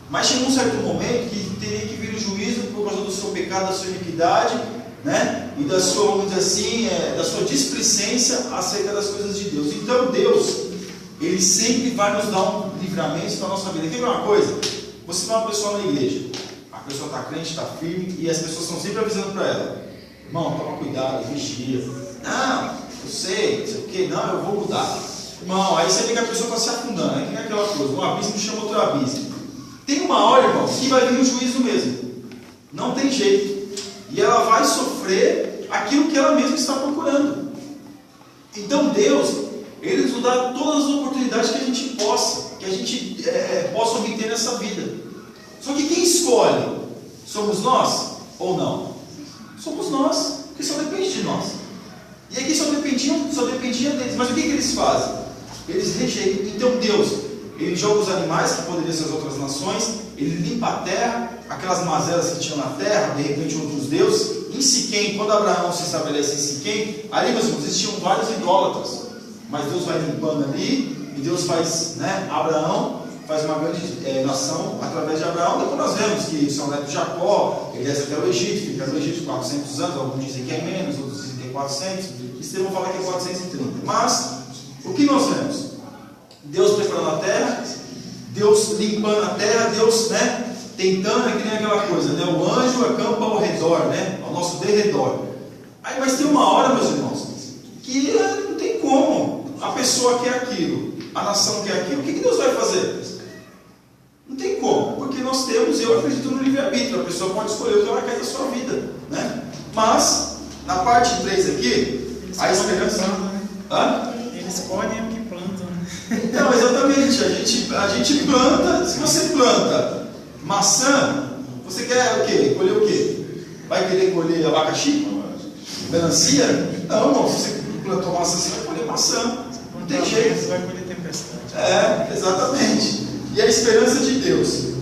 Mas chegou um certo momento que teria que vir o juízo por causa do seu pecado, da sua iniquidade, né? E da sua, vamos dizer assim, da sua displicência acerca das coisas de Deus. Então Deus, Ele sempre vai nos dar um livramento para a nossa vida. Quer ver uma coisa? Você vê uma pessoa na igreja, a pessoa está crente, está firme, e as pessoas estão sempre avisando para ela: irmão, toma cuidado, vigia. Não, eu sei, não sei o que, não, eu vou mudar. Irmão, aí você vê que a pessoa está se afundando, é que nem aquela coisa, um abismo chama outro abismo. Tem uma hora, irmão, que vai vir o juízo mesmo. Não tem jeito. E ela vai sofrer aquilo que ela mesma está procurando. Então Deus, Ele nos dá todas as oportunidades que a gente possa obter nessa vida. Só que quem escolhe? Somos nós ou não? Somos nós, porque só depende de nós. E aqui só dependia deles. Mas o que eles fazem? eles rejeitam. Então Deus, ele joga os animais, que poderiam ser as outras nações, ele limpa a terra, aquelas mazelas que tinham na terra, de repente outros deuses. Em Siquém, quando Abraão se estabelece em Siquém, ali, meus irmãos, existiam vários idólatras, mas Deus vai limpando ali, e Deus faz, Abraão faz uma grande nação através de Abraão. Depois nós vemos que são netos de Jacó, ele desce até o Egito, fica no Egito 400 anos, alguns dizem que é menos, outros dizem que é 400, Estevão fala que é 430. Mas, o que nós vemos? Deus preparando a terra, Deus limpando a terra, Deus, tentando, que nem aquela coisa, o anjo acampa ao redor, ao nosso derredor. Aí, mas tem uma hora, meus irmãos, que não tem como. A pessoa quer aquilo, a nação quer aquilo, o que Deus vai fazer? Não tem como, porque nós temos, eu acredito no livre-arbítrio, a pessoa pode escolher o que ela quer da sua vida, Mas, na parte 3 aqui, a esperança... Eles colhem o que plantam, Então, exatamente, a gente planta, se você planta maçã, você quer o quê? Colher o quê? Vai querer colher abacaxi? Melancia? Não, irmão, se você plantou maçã, você vai colher maçã. Não tem jeito. Você vai colher tempestade. Exatamente. E a esperança de Deus.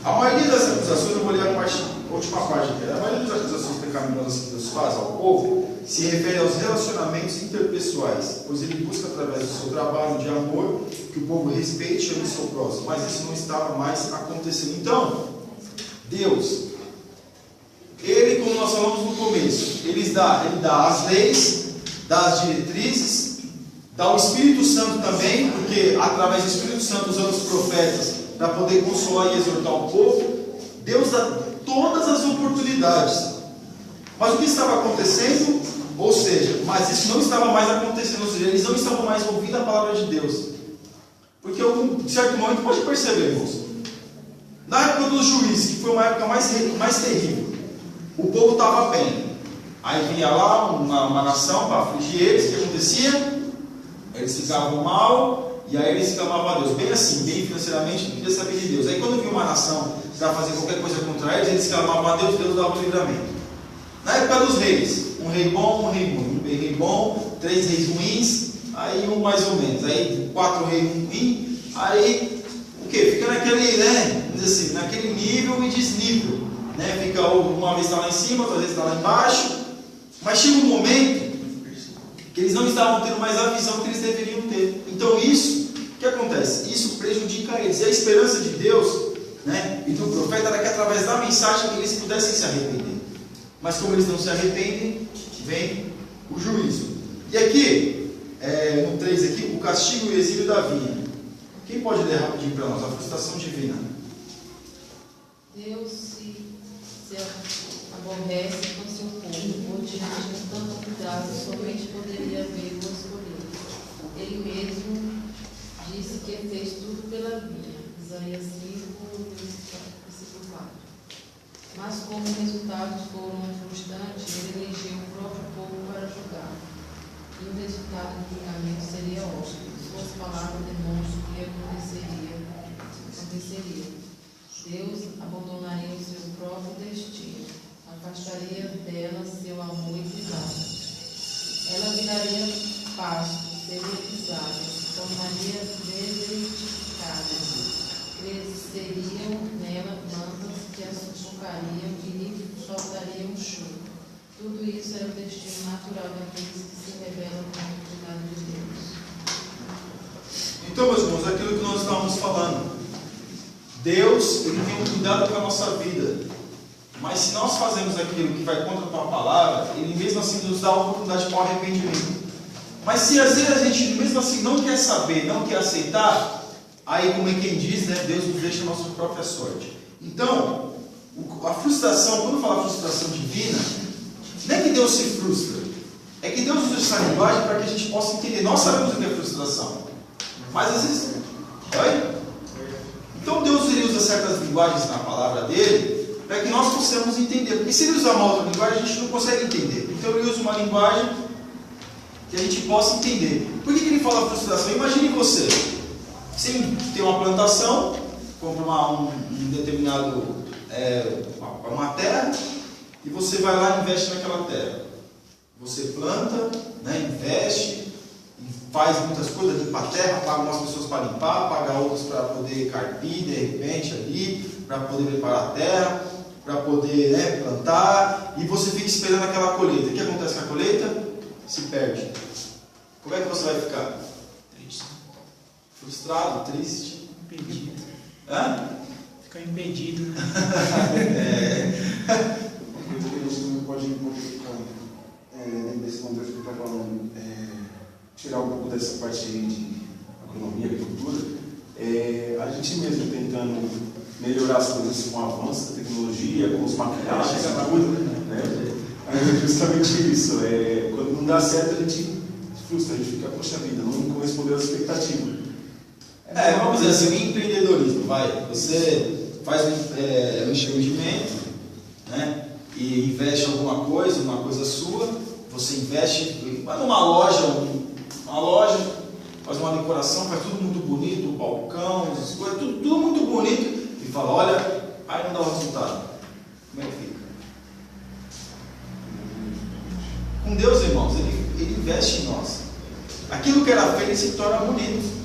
A maioria das acusações, eu vou ler a última página, a maioria das acusações pecaminosas que Deus faz ao povo se refere aos relacionamentos interpessoais, pois ele busca através do seu trabalho de amor que o povo respeite e ame o seu próximo, mas isso não estava mais acontecendo. Então, Deus, ele, como nós falamos no começo, ele dá as leis, dá as diretrizes, dá o Espírito Santo também, porque através do Espírito Santo, usando os profetas, para poder consolar e exortar o povo, Deus dá todas as oportunidades. Mas o que estava acontecendo? Ou seja, mas isso não estava mais acontecendo, ou seja, eles não estavam mais ouvindo a palavra de Deus. Porque em certo momento, pode perceber, irmãos, na época dos juízes, que foi uma época mais terrível, o povo estava bem. Aí vinha lá uma nação para afligir eles, o que acontecia? Eles ficavam mal, e aí eles clamavam a Deus, bem assim, bem financeiramente, não queria saber de Deus. Aí quando vinha uma nação para fazer qualquer coisa contra eles clamavam a Deus, Deus dava o livramento. Na época dos reis, um rei bom, um rei ruim, um rei bom, 3 reis ruins, aí um mais ou menos, aí 4 reis ruins, aí o que? Fica naquele, vamos dizer assim, naquele nível e desnível, fica uma vez está lá em cima, outra vez está lá embaixo, mas chega um momento que eles não estavam tendo mais a visão que eles deveriam ter. Então isso, o que acontece? Isso prejudica eles, e a esperança de Deus, e do profeta era que através da mensagem eles pudessem se arrepender. Mas como eles não se arrependem, vem o juízo. E aqui, no 3 aqui, o castigo e o exílio da vinha. Quem pode ler rapidinho para nós? A frustração divina. Deus se aborrece com seu povo, por diante de tanto cuidado, somente poderia vê-lo escolher. Ele mesmo disse que fez tudo pela vinha. Isaías 5, versículo 4. Mas como resultados foram frustrantes, ele elegeu o próprio povo para julgar. E o resultado do julgamento seria óbvio. Suas palavras demonstram o que aconteceria. Deus abandonaria o seu próprio destino, afastaria dela seu amor e cuidado. Ela viraria pasto, seria pisada, se tornaria desertificada. Cresceriam nela plantas que a sufocariam e lhe faltariam chuva. Tudo isso era o destino natural daqueles que se rebelam contra o cuidado de Deus. Então, meus irmãos, aquilo que nós estávamos falando, Deus, ele tem um cuidado com a nossa vida, mas se nós fazemos aquilo que vai contra a tua palavra, ele mesmo assim nos dá a oportunidade para o arrependimento. Mas se às vezes a gente mesmo assim não quer saber, não quer aceitar, aí, como é quem diz, Deus nos deixa a nossa própria sorte. Então, a frustração, quando fala frustração divina, não é que Deus se frustra, é que Deus usa essa linguagem para que a gente possa entender. Nós sabemos o que é frustração, mas às vezes, então Deus ele usa certas linguagens na palavra dele para que nós possamos entender, porque se ele usar uma outra linguagem, a gente não consegue entender. Então ele usa uma linguagem que a gente possa entender. Por que ele fala frustração? Imagine você tem uma plantação, compra um determinado uma terra, e você vai lá e investe naquela terra. Você planta, investe, faz muitas coisas, limpa a terra, paga umas pessoas para limpar, paga outras para poder carpir de repente ali, para poder preparar a terra, para poder plantar, e você fica esperando aquela colheita. O que acontece com a colheita? Se perde. Como é que você vai ficar? Triste. Frustrado, triste. Impedido. Hã? Ficar impedido, né? Uma coisa que a gente também pode modificar nesse contexto que está falando, tirar um pouco dessa parte aí de economia, agricultura, a gente mesmo tentando melhorar as coisas com o avanço da tecnologia, com os maquiagens, tudo, né? É justamente isso. Quando não dá certo, a gente se frustra, a gente fica, poxa vida, não correspondeu às expectativas. Vamos dizer assim, o empreendedorismo, vai. Você faz um empreendimento, né? E investe em alguma coisa, uma coisa sua, você investe, vai numa loja, faz uma decoração, faz tudo muito bonito, o balcão, as coisas, tudo muito bonito, e fala, olha, aí não dá o resultado. Como é que fica? Com Deus, irmãos, ele investe em nós. Aquilo que era feio, ele se torna bonito.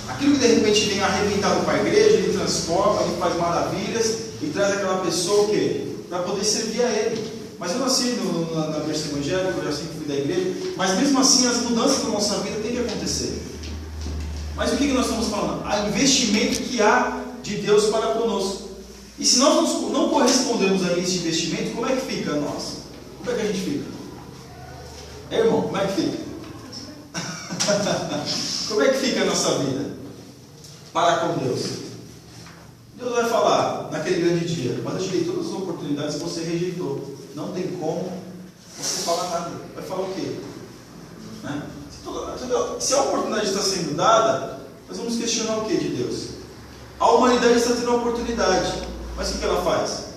Aquilo que de repente vem arrebentado para a igreja, ele transforma, ele faz maravilhas e traz aquela pessoa o quê? Para poder servir a ele. Mas eu nasci na berço evangélica, eu já sempre fui da igreja, mas mesmo assim as mudanças da nossa vida têm que acontecer. Mas o que nós estamos falando? Há investimento que há de Deus para conosco. E se nós não correspondemos a esse investimento, como é que fica nós? Como é que a gente fica? Irmão, como é que fica? Como é que fica a nossa vida? Para com Deus. Deus vai falar naquele grande dia, mas eu te dei todas as oportunidades que você rejeitou. Não tem como você falar nada. Vai falar o quê? Né? Se a oportunidade está sendo dada, nós vamos questionar o que de Deus? A humanidade está tendo a oportunidade, mas o que ela faz?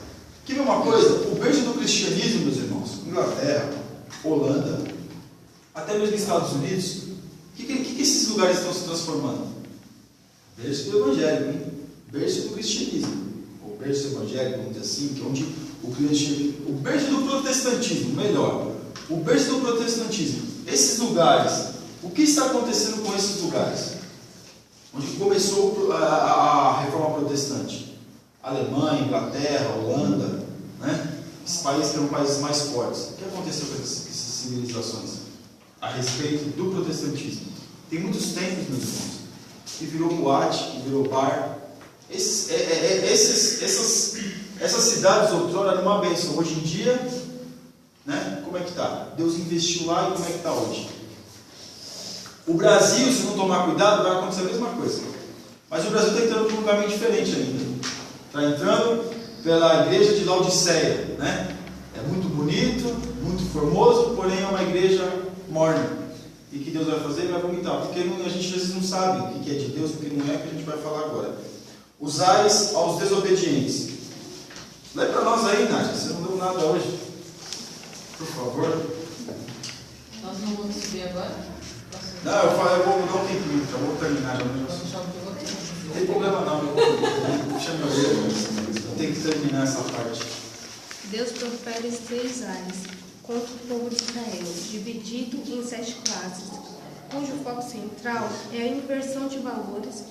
Quer ver uma coisa? O berço do cristianismo, meus irmãos, Inglaterra, Holanda, até mesmo Estados Unidos, o que esses lugares estão se transformando? Berço do evangelho, hein? Berço do cristianismo, ou berço evangélico, vamos dizer assim, que é onde o berço do protestantismo, melhor, o berço do protestantismo, esses lugares, o que está acontecendo com esses lugares? Onde começou a reforma protestante? Alemanha, Inglaterra, Holanda, né? Esses países que eram países mais fortes. O que aconteceu com essas civilizações a respeito do protestantismo? Tem muitos templos, meus irmãos, que virou boate, que virou bar. Essas cidades outrora eram uma bênção. Hoje em dia, né, como é que está? Deus investiu lá e como é que está hoje? O Brasil, se não tomar cuidado, vai acontecer a mesma coisa. Mas o Brasil está entrando por um caminho diferente ainda. Está entrando pela igreja de Laodiceia, né? É muito bonito, muito formoso, porém é uma igreja morna. E que Deus vai fazer? Ele vai vomitar. Porque a gente às vezes não sabe o que é de Deus, o que não é, que a gente vai falar agora. Usais aos desobedientes. Lê para nós aí, Nádia. Você não deu nada hoje. Por favor. Nós não vamos subir agora? Não, eu vou dar um tempinho, já vou terminar. Não tem problema não, deixa meu Deus. Eu tenho que terminar essa parte. Deus profere 3 ares contra o povo de Israel, dividido em 7 classes, cujo foco central é a inversão de valores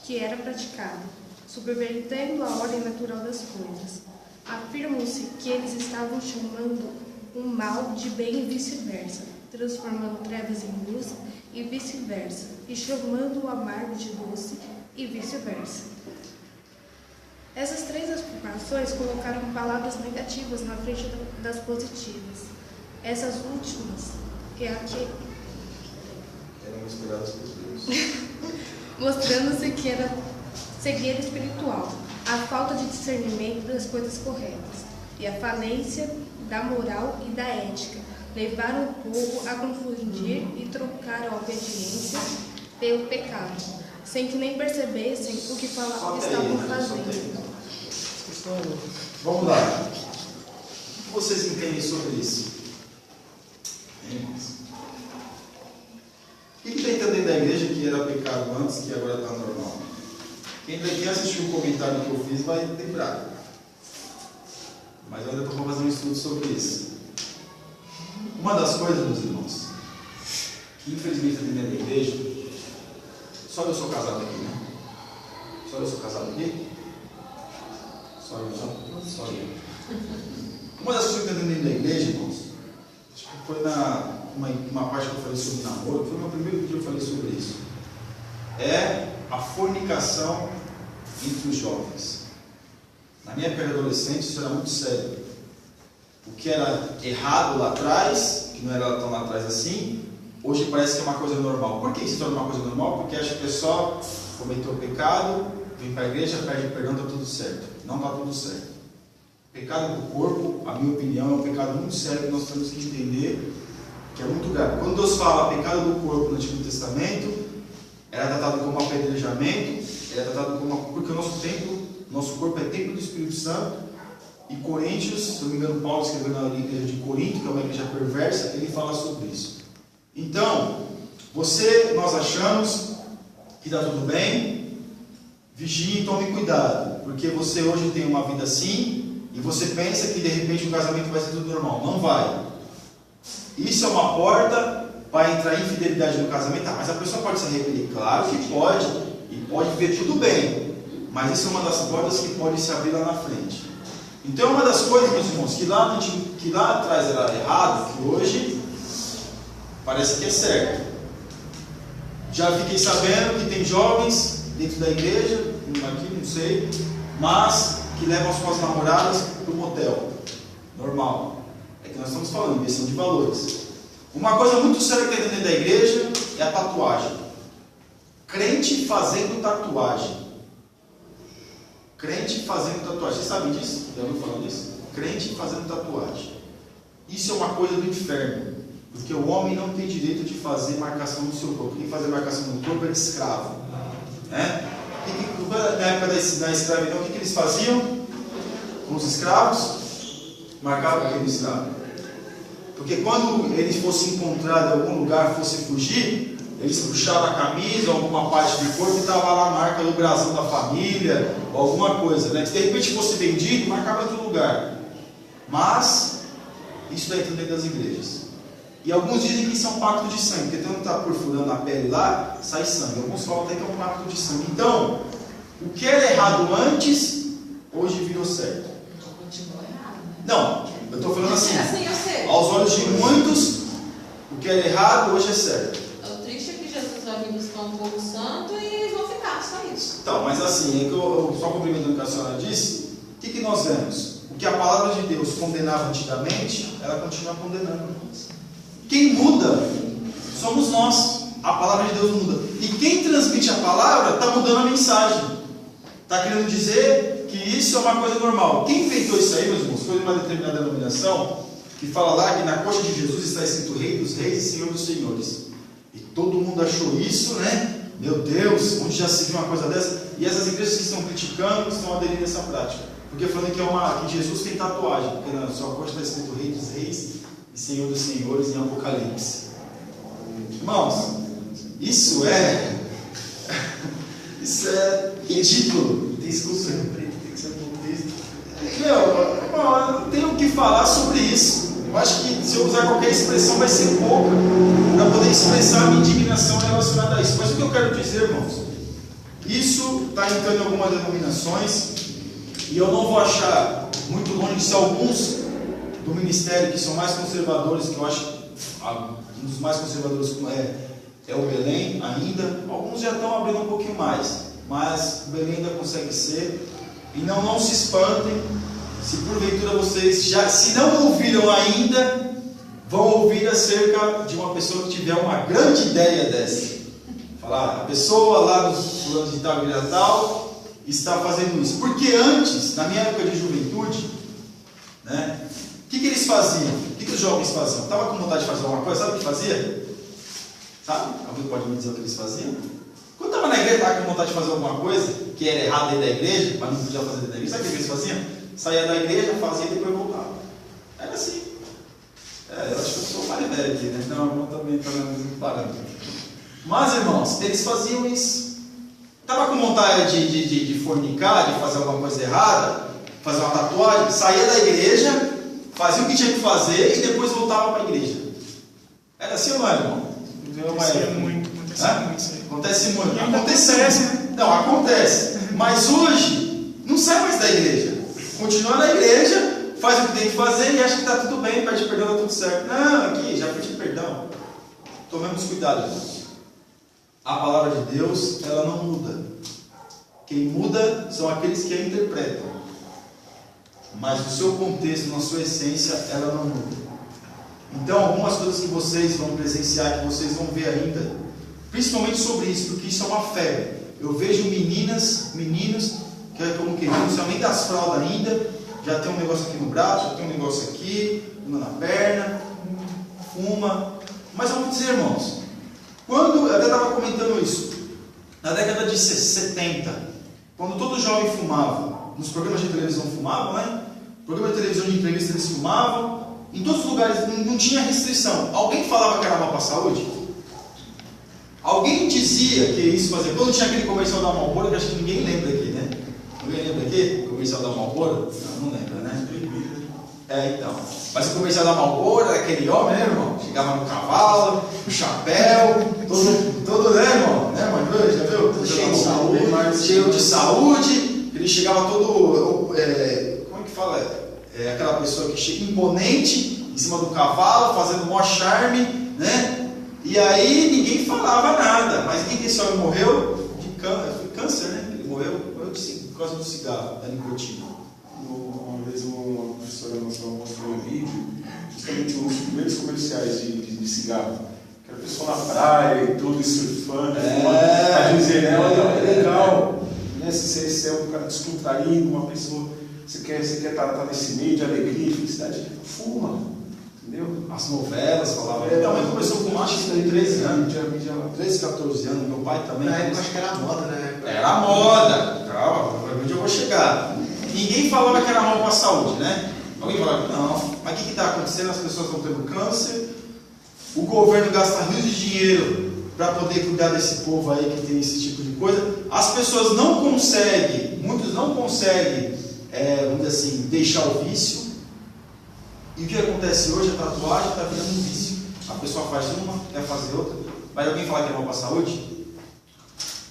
que era praticado, subvertendo a ordem natural das coisas. Afirmam-se que eles estavam chamando o mal de bem e vice-versa, transformando trevas em luz e vice-versa, e chamando o amargo de doce e vice-versa. Essas 3 afirmações colocaram palavras negativas na frente das positivas. Essas últimas é a que eram esperadas por Deus. mostrando-se que era cegueira espiritual, a falta de discernimento das coisas corretas e a falência da moral e da ética levaram o povo a confundir e trocar a obediência pelo pecado, sem que nem percebessem o que estavam fazendo. Vamos lá. O que vocês entendem sobre isso? Irmãos? O que está entendendo da igreja que era pecado antes, que agora está normal? Quem assistiu o comentário que eu fiz vai lembrar. Mas eu ainda estou fazendo um estudo sobre isso. Uma das coisas, meus irmãos, que infelizmente está dentro da igreja, só eu sou casado aqui, né? Só eu sou casado aqui? Só eu. Uma das coisas que está dentro da igreja, irmãos, acho que foi uma parte que eu falei sobre namoro, foi o meu primeiro vídeo que eu falei sobre isso. É a fornicação entre os jovens. Na minha época de adolescente, isso era muito sério. O que era errado lá atrás, que não era tão lá atrás assim, hoje parece que é uma coisa normal. Por que se torna uma coisa normal? Porque acha que o pessoal cometeu o pecado, vem para a igreja, pede perdão, está tudo certo. Não está tudo certo. Pecado do corpo, a minha opinião, é um pecado muito sério que nós temos que entender, que é muito grave. Quando Deus fala pecado do corpo no Antigo Testamento, era tratado como apedrejamento, era tratado como porque o nosso corpo é templo do Espírito Santo. E Coríntios, se não me engano, Paulo escreveu na igreja de Corinto, que é uma igreja perversa, ele fala sobre isso. Então, nós achamos que está tudo bem, vigie e tome cuidado, porque você hoje tem uma vida assim, e você pensa que de repente o casamento vai ser tudo normal. Não vai. Isso é uma porta para entrar infidelidade no casamento. Mas a pessoa pode se arrepender? Claro que pode, e pode ver tudo bem, mas isso é uma das portas que pode se abrir lá na frente. Então, uma das coisas, meus irmãos, que lá atrás era errado, que hoje parece que é certo. Já fiquei sabendo que tem jovens dentro da igreja, aqui não sei, mas que levam as suas namoradas para o motel. Normal. É que nós estamos falando, questão de valores. Uma coisa muito séria que tem dentro da igreja é a tatuagem. Crente fazendo tatuagem. Crente fazendo tatuagem. Vocês sabem disso? Já ouviu falar disso? Crente fazendo tatuagem. Isso é uma coisa do inferno. Porque o homem não tem direito de fazer marcação no seu corpo. Quem fazer marcação no corpo é escravo. Né? Na época da escravidão, o que eles faziam com os escravos? Marcavam aquele escravo. Porque quando ele fosse encontrado em algum lugar, fosse fugir, eles puxavam a camisa ou alguma parte do corpo e estava lá a marca do brasão da família, ou alguma coisa, né? Se de repente fosse vendido, marcava em outro lugar. Mas, isso está entrando dentro das igrejas. E alguns dizem que isso é um pacto de sangue, porque tanto está perfurando a pele lá, sai sangue. Alguns falam até que é um pacto de sangue. Então, o que era errado antes, hoje virou certo. Então continua errado, né? Não, eu estou falando assim, eu sei. aos olhos de muitos, o que era errado, hoje é certo. O triste é que Jesus vai vir buscar um povo santo e eles vão ficar, só isso. Então, mas assim, é que eu só complementando o que a senhora disse, o que nós vemos? O que a palavra de Deus condenava antigamente, ela continua condenando. Quem muda somos nós. A palavra de Deus muda. E quem transmite a palavra está mudando a mensagem. Está querendo dizer que isso é uma coisa normal. Quem inventou isso aí, meus irmãos? Foi uma determinada denominação que fala lá que na coxa de Jesus está escrito Rei dos Reis e Senhor dos Senhores. E todo mundo achou isso, né? Meu Deus, onde já se viu uma coisa dessa? E essas igrejas que estão criticando estão aderindo a essa prática. Porque falando que Jesus tem tatuagem, porque na sua coxa está escrito Rei dos Reis e Senhor dos Senhores em Apocalipse. Irmãos, isso é ridículo. Tem discussão, tem que ser um contexto. Eu não tenho o que falar sobre isso. Eu acho que se eu usar qualquer expressão vai ser pouca para poder expressar a minha indignação relacionada a isso. Mas o que eu quero dizer, irmãos, isso está entrando em algumas denominações e eu não vou achar muito longe de ser alguns do ministério que são mais conservadores, que eu acho um dos mais conservadores é o Belém ainda. Alguns já estão abrindo um pouquinho mais, mas o Belém ainda consegue ser. E não se espantem se porventura vocês se não ouviram ainda, vão ouvir acerca de uma pessoa que tiver uma grande ideia dessa. Falar, a pessoa lá no fulano de tal e tal está fazendo isso. Porque antes, na minha época de juventude, né, o que eles faziam? O que os jovens faziam? Estava com vontade de fazer alguma coisa, sabe o que fazia? Sabe? Alguém pode me dizer o que eles faziam? Quando estava na igreja, estava com vontade de fazer alguma coisa que era errado dentro da igreja, mas não podia fazer dentro da igreja, sabe o que eles faziam? Saía da igreja, fazia e depois voltava. Era assim. Eu acho que eu sou mais velho aqui, né? Não, irmão também está no mesmo parâmetro. Mas, irmãos, eles faziam isso. Estava com vontade de fornicar, de fazer alguma coisa errada, fazer uma tatuagem, saía da igreja, fazia o que tinha que fazer e depois voltava para a igreja. Era assim ou não, irmão? Teve uma Acontecia época. muito, acontecia Hã? muito isso aí. Acontece muito. E ainda Acontece, acontece, né? Não, acontece. Mas hoje, não sai mais da igreja. Continua na igreja, faz o que tem que fazer e acha que está tudo bem, pede perdão, está tudo certo. Não, aqui, já pedi perdão. Tomemos cuidado, irmãos. A palavra de Deus, ela não muda. Quem muda são aqueles que a interpretam. Mas no seu contexto, na sua essência, ela não muda. Então, algumas coisas que vocês vão presenciar, que vocês vão ver ainda, principalmente sobre isso, porque isso é uma febre. Eu vejo meninos, que é como que não são nem das fraldas ainda, já tem um negócio aqui no braço, já tem um negócio aqui, uma na perna, fuma. Mas vamos dizer, irmãos, quando, eu até estava comentando isso, na década de 70, quando todo jovem fumava, nos programas de televisão fumavam, né? Programa de televisão de entrevista eles fumavam, em todos os lugares não tinha restrição. Alguém falava que era mal para a saúde? Alguém dizia que isso fazia. Quando tinha aquele comercial da Marlboro, que acho que ninguém lembra aqui, né? Alguém lembra aqui? O comercial da Marlboro? Não lembra, né? Então. Mas o comercial da Marlboro era aquele homem, né, irmão? Chegava no cavalo, no chapéu, todo, né, irmão? Né, mano? Já viu? Cheio de saúde. Cheio de saúde. Ele chegava todo. Como é que fala? Aquela pessoa que chega imponente em cima do cavalo, fazendo o maior charme, né? E aí ninguém falava nada. Mas quem que esse homem morreu? De câncer, né? Ele morreu por causa do cigarro, da nicotina. Uma vez uma professora mostrou um vídeo, justamente um dos primeiros comerciais de cigarro. Que era a pessoa na praia e tudo, surfando, a dizer, né? Olha, é legal, né? Se você é um cara descontraído, uma pessoa, você quer estar nesse meio de alegria, de felicidade, fuma, entendeu? As novelas falavam. Minha mãe começou a fumar, acho que tem 13 anos, 13, 14 anos. Meu pai também. Na época acho que era moda, né? Era moda. Calma, onde eu vou chegar? Ninguém falava que era mal para a saúde, né? Alguém falava, não. Mas o que está acontecendo? As pessoas estão tendo câncer. O governo gasta rios de dinheiro para poder cuidar desse povo aí que tem esse tipo de coisa. As pessoas não conseguem, muitos não conseguem, vamos dizer assim, deixar o vício. E o que acontece hoje? A tatuagem está virando um vício. A pessoa faz uma, quer fazer outra. Vai alguém falar que é mal para a saúde?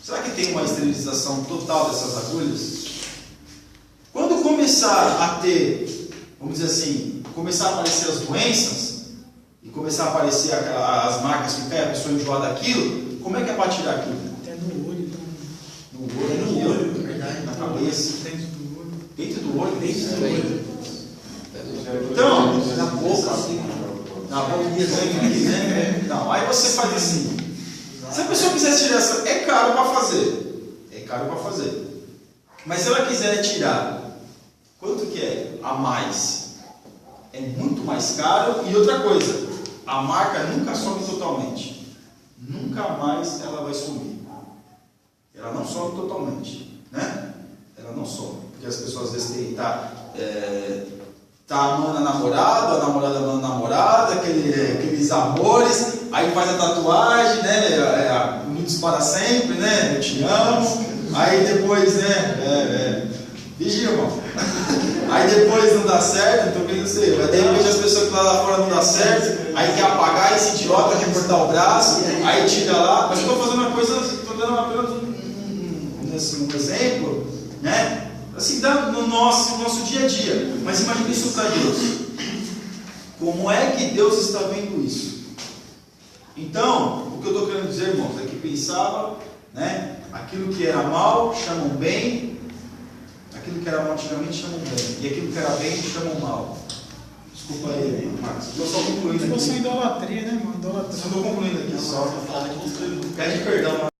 Será que tem uma esterilização total dessas agulhas? Quando começar a ter, vamos dizer assim, começar a aparecer as doenças, e começar a aparecer as marcas que caem, a pessoa enjoar daquilo, como é que é para tirar aquilo? Até no olho, No olho, verdade. na cabeça, dentro do olho. dentro do olho, Dentro do olho. Então, Na boca, assim. na boquinha aqui, né? Não, aí você faz assim. Se a pessoa quiser tirar essa, é caro para fazer. É caro para fazer. Mas se ela quiser tirar, quanto que é a mais? É muito mais caro. E outra coisa, a marca nunca some totalmente. Nunca mais ela vai sumir. Ela não some totalmente, né? Ela não some. Porque as pessoas às vezes tá amando a namorada amando a namorada, aqueles amores, aí faz a tatuagem, né? Unidos para sempre, né? Eu te amo. Aí depois, né? Vigia, irmão. Aí depois não dá certo, então quem não sei. Aí de repente as pessoas que lá fora não dá certo, aí quer apagar esse idiota, quer cortar o braço, aí tira lá. Mas eu estou fazendo uma coisa, estou dando apenas um exemplo, né? Assim, no nosso dia a dia. Mas imagine isso para Deus. Como é que Deus está vendo isso? Então, o que eu estou querendo dizer, irmãos, é que pensava, né? Aquilo que era mal, chamam bem. Aquilo que era mal antigamente, chamam bem. E aquilo que era bem, chamam mal. Desculpa aí, Marcos. Estou só concluindo Você aqui. idolatria, né, mano? Idolatria. Só estou concluindo aqui. Só. Pede perdão.